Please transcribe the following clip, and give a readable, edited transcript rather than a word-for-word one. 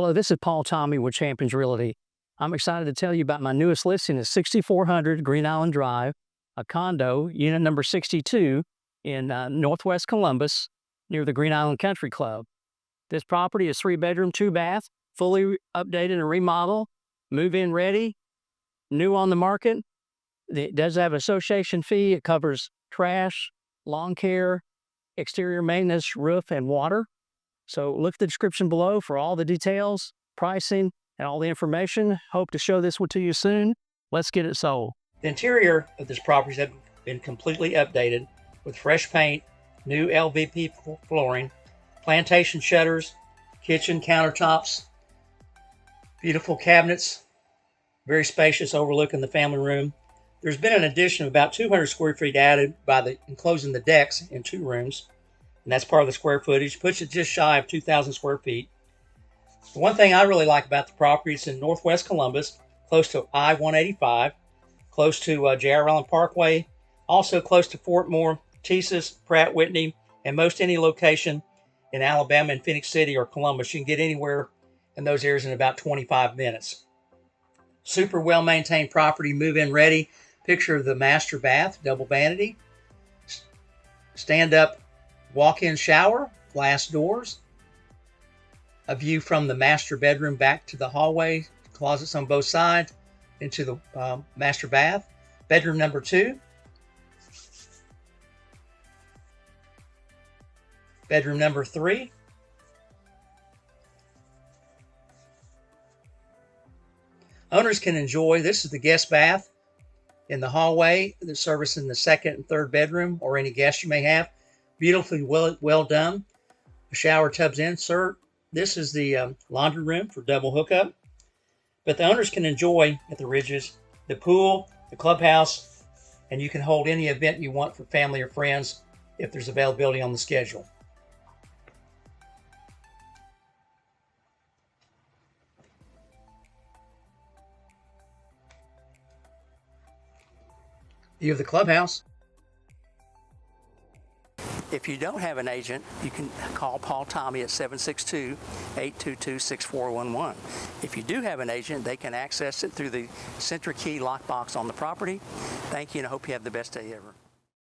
Hello, this is Paul Tommey with Champions Realty. I'm excited to tell you about my newest listing at 6400 Green Island Drive, a condo, unit number 62 in Northwest Columbus near the Green Island Country Club. This property is 3-bedroom, 2-bath, fully updated and remodeled, move-in ready, new on the market. It does have association fee. It covers trash, lawn care, exterior maintenance, roof, and water. So look at the description below for all the details, pricing, and all the information. Hope to show this one to you soon. Let's get it sold. The interior of this property has been completely updated with fresh paint, new LVP flooring, plantation shutters, kitchen countertops, beautiful cabinets, very spacious overlooking the family room. There's been an addition of about 200 square feet added by enclosing the decks in 2 rooms. And that's part of the square footage, puts it just shy of 2,000 square feet. The one thing I really like about the property, it's in Northwest Columbus, close to I-185, close to J.R. Allen Parkway, also close to Fort Moore, Texas, Pratt Whitney, and most any location in Alabama and Phoenix City or Columbus. You can get anywhere in those areas in about 25 minutes. Super well-maintained property, move-in ready. Picture of the master bath, double vanity, stand-up walk-in shower, glass doors, a view from the master bedroom back to the hallway, closets on both sides, into the master bath. Bedroom number 2. Bedroom number 3. Owners can enjoy, this is the guest bath in the hallway, the service in the 2nd and 3rd bedroom, or any guests you may have. Beautifully well done. A shower tub's insert. This is the laundry room for double hookup. But the owners can enjoy at the Ridges the pool, the clubhouse, and you can hold any event you want for family or friends if there's availability on the schedule. View of the clubhouse. If you don't have an agent, you can call Paul Tommey at 762-822-6411. If you do have an agent, they can access it through the Centric Key lockbox on the property. Thank you, and I hope you have the best day ever.